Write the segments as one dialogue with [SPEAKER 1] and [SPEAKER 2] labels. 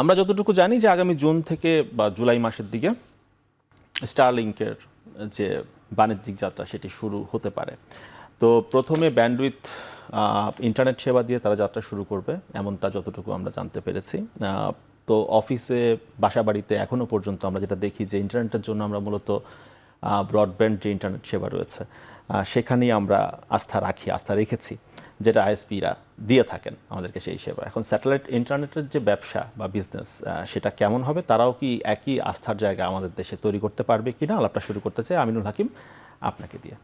[SPEAKER 1] আমরা যতটুকু জানি যে আগামী জুন থেকে বা জুলাই মাসের দিকে স্টারলিংকের যে বাণিজ্যিক যাত্রা সেটি শুরু হতে পারে। তো প্রথমে ব্যান্ডউইথ ইন্টারনেট সেবা দিয়ে তারা যাত্রা শুরু করবে, এমনটা যতটুকু আমরা জানতে পেরেছি। তো অফিসে, বাসাবাড়িতে এখনও পর্যন্ত আমরা যেটা দেখি যে ইন্টারনেটের জন্য আমরা মূলত ব্রডব্যান্ড যে ইন্টারনেট সেবা রয়েছে সেখানেই আমরা আস্থা রেখেছি, যেটা আইএসপিরা দিয়ে থাকেন আমাদেরকে সেই সেবা। এখন স্যাটেলাইট ইন্টারনেটের যে ব্যবসা বা বিজনেস সেটা কেমন হবে, তারাও কি একই আস্থার জায়গা আমাদের দেশে তৈরি করতে পারবে কিনা, আলাপটা শুরু করতে চাই আমিনুল হাকিম আপনাকে দিয়ে।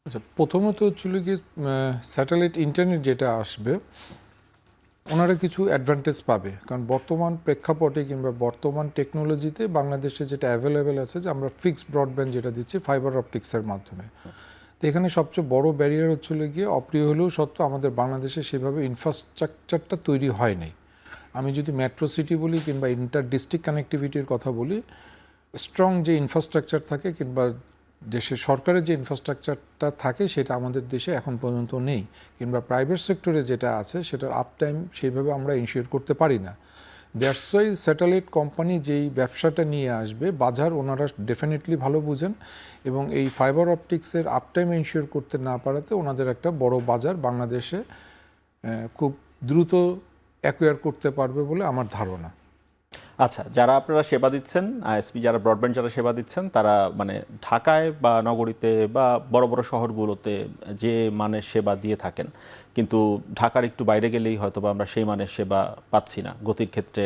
[SPEAKER 2] আচ্ছা, প্রথমত হচ্ছিল কি স্যাটেলাইট ইন্টারনেট যেটা আসবে ওনারা কিছু অ্যাডভান্টেজ পাবে, কারণ বর্তমান প্রেক্ষাপটে কিংবা বর্তমান টেকনোলজিতে বাংলাদেশে যেটা অ্যাভেলেবেল আছে যে আমরা ফিক্সড ব্রডব্যান্ড যেটা দিচ্ছি ফাইবার অপটিক্সের মাধ্যমে। তো এখানে সবচেয়ে বড় ব্যারিয়ার হচ্ছিল গিয়ে অপ্রিয় হলেও সত্ত্বেও আমাদের বাংলাদেশে সেভাবে ইনফ্রাস্ট্রাকচারটা তৈরি হয় নাই। আমি যদি মেট্রো সিটি বলি কিংবা ইন্টার ডিস্ট্রিক্ট কানেক্টিভিটির কথা বলি, স্ট্রং যে ইনফ্রাস্ট্রাকচার থাকে কিংবা দেশের সরকারের যে ইনফ্রাস্ট্রাকচারটা থাকে সেটা আমাদের দেশে এখন পর্যন্ত নেই, কিংবা প্রাইভেট সেক্টরে যেটা আছে সেটার আপ টাইম সেইভাবে আমরা ইনশিওর করতে পারি না। দ্যাটস ওয়াই স্যাটেলাইট কোম্পানি যেই ব্যবসাটা নিয়ে আসবে বাজার ওনারা ডেফিনেটলি ভালো বুঝেন, এবং এই ফাইবার অপটিক্সের আপ টাইম ইনশিওর করতে না পারাতে ওনাদের একটা বড় বাজার বাংলাদেশে খুব দ্রুত অ্যাকোয়ার করতে পারবে বলে আমার ধারণা।
[SPEAKER 1] আচ্ছা, যারা আপনারা সেবা দিচ্ছেন, আইএসপি যারা ব্রডব্যান্ড যারা সেবা দিচ্ছেন, তারা মানে ঢাকায় বা নগরীতে বা বড় বড় শহরগুলোতে যে মানের সেবা দিয়ে থাকেন, কিন্তু ঢাকার একটু বাইরে গেলেই হয়তো বা আমরা সেই মানের সেবা পাচ্ছি না গতির ক্ষেত্রে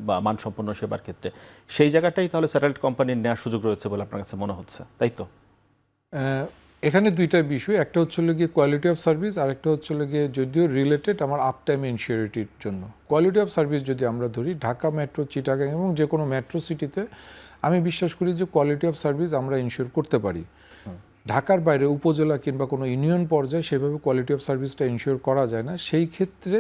[SPEAKER 1] বা মানসম্পন্ন সেবার ক্ষেত্রে, সেই জায়গাটাই তাহলে স্যাটেলাইট কোম্পানির নেওয়ার সুযোগ রয়েছে বলে আপনার কাছে মনে হচ্ছে, তাই তো?
[SPEAKER 2] এখানে দুইটা বিষয়, একটা হচ্ছে গিয়ে কোয়ালিটি অফ সার্ভিস, আর একটা হচ্ছে গিয়ে যদিও রিলেটেড আমার আপ টাইম ইনসিওরিটির জন্য। কোয়ালিটি অফ সার্ভিস যদি আমরা ধরি, ঢাকা মেট্রো, চিটাগাং এবং যে কোনো মেট্রো সিটিতে আমি বিশ্বাস করি যে কোয়ালিটি অফ সার্ভিস আমরা ইনশিওর করতে পারি। ঢাকার বাইরে উপজেলা কিংবা কোনো ইউনিয়ন পর্যায়ে সেভাবে কোয়ালিটি অফ সার্ভিসটা ইনশিওর করা যায় না। সেই ক্ষেত্রে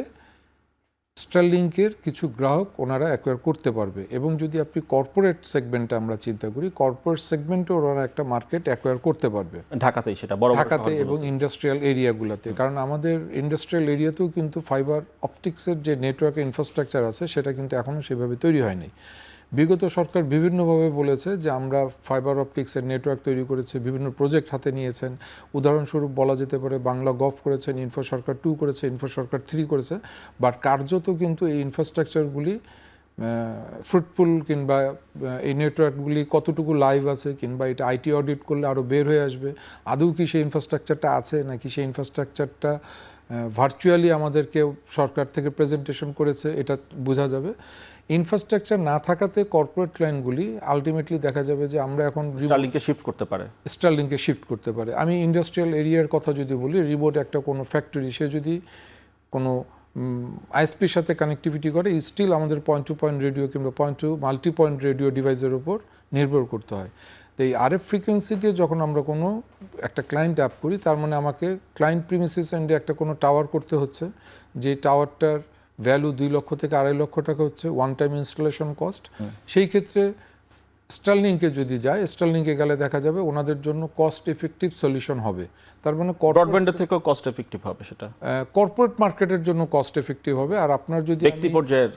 [SPEAKER 2] স্টারলিংকের কিছু গ্রাহক ওনারা অ্যাকোয়ার করতে পারবে, এবং যদি আপনি কর্পোরেট সেগমেন্টে আমরা চিন্তা করি, কর্পোরেট সেগমেন্টে ওনারা একটা মার্কেট অ্যাকোয়ার করতে পারবে
[SPEAKER 1] ঢাকাতেই, সেটা বড়
[SPEAKER 2] ঢাকাতে এবং ইন্ডাস্ট্রিয়াল এরিয়াগুলোতে। কারণ আমাদের ইন্ডাস্ট্রিয়াল এরিয়াতেও কিন্তু ফাইবার অপটিক্সের যে নেটওয়ার্ক ইনফ্রাস্ট্রাকচার আছে সেটা কিন্তু এখনও সেভাবে তৈরি হয়নি। বিগত সরকার বিভিন্নভাবে বলেছে যে আমরা ফাইবার অপটিক্সের নেটওয়ার্ক তৈরি করেছি, বিভিন্ন প্রজেক্ট হাতে নিয়েছেন। উদাহরণস্বরূপ বলা যেতে পারে বাংলা গভ করেছেন, ইনফো সরকার 2 করেছে, ইনফো সরকার 3 করেছে, বাট কার্যত কিন্তু এই ইনফ্রাস্ট্রাকচারগুলি ফ্রুটফুল কিংবা এই নেটওয়ার্কগুলি কতটুকু লাইভ আছে, কিংবা এটা আইটি অডিট করলে আরও বের হয়ে আসবে আদৌ কি সেই ইনফ্রাস্ট্রাকচারটা আছে নাকি সেই ইনফ্রাস্ট্রাকচারটা ভার্চুয়ালি আমাদেরকে সরকার থেকে প্রেজেন্টেশন করেছে, এটা বোঝা যাবে। ইনফ্রাস্ট্রাকচার না থাকাতে কর্পোরেট ক্লায়েন্টগুলি আলটিমেটলি দেখা যাবে যে আমরা এখন
[SPEAKER 1] স্টারলিংকে শিফট করতে পারে।
[SPEAKER 2] আমি ইন্ডাস্ট্রিয়াল এরিয়ার কথা যদি বলি, রিমোট একটা কোনো ফ্যাক্টরি সে যদি কোনো আইএসপির সাথে কানেক্টিভিটি করে, স্টিল আমাদের পয়েন্ট টু পয়েন্ট রেডিও কিংবা point to multi point radio ডিভাইসের উপর নির্ভর করতে হয়। তো এই আরএফ ফ্রিকোয়েন্সি দিয়ে যখন আমরা কোনো একটা ক্লায়েন্ট অ্যাপ করি, তার মানে আমাকে ক্লায়েন্ট প্রিমিসিস এন্ডে একটা কোনো টাওয়ার করতে হচ্ছে, যে টাওয়ারটার ভ্যালু 2 লক্ষ থেকে 2.5 লক্ষ টাকা হচ্ছে ওয়ান টাইম ইনস্টলেশন কস্ট। সেই ক্ষেত্রে স্টারলিংকে যদি যায়, স্টারলিংকে গেলে দেখা যাবে ওনাদের জন্য কস্ট এফেক্টিভ সলিউশন হবে। তার মানে
[SPEAKER 1] ব্রডব্যান্ডের থেকেও কস্ট এফেক্টিভ হবে, সেটা
[SPEAKER 2] কর্পোরেট মার্কেটের জন্য কস্ট এফেক্টিভ হবে। আর আপনার যদি
[SPEAKER 1] ব্যক্তি পর্যায়ের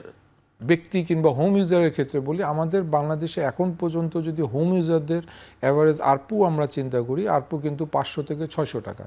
[SPEAKER 2] ব্যক্তি কিংবা হোম ইউজারের ক্ষেত্রে বলি, আমাদের বাংলাদেশে এখন পর্যন্ত যদি হোম ইউজারদের অ্যাভারেজ আরপু আমরা চিন্তা করি, আরপু কিন্তু 500 থেকে 600 টাকা।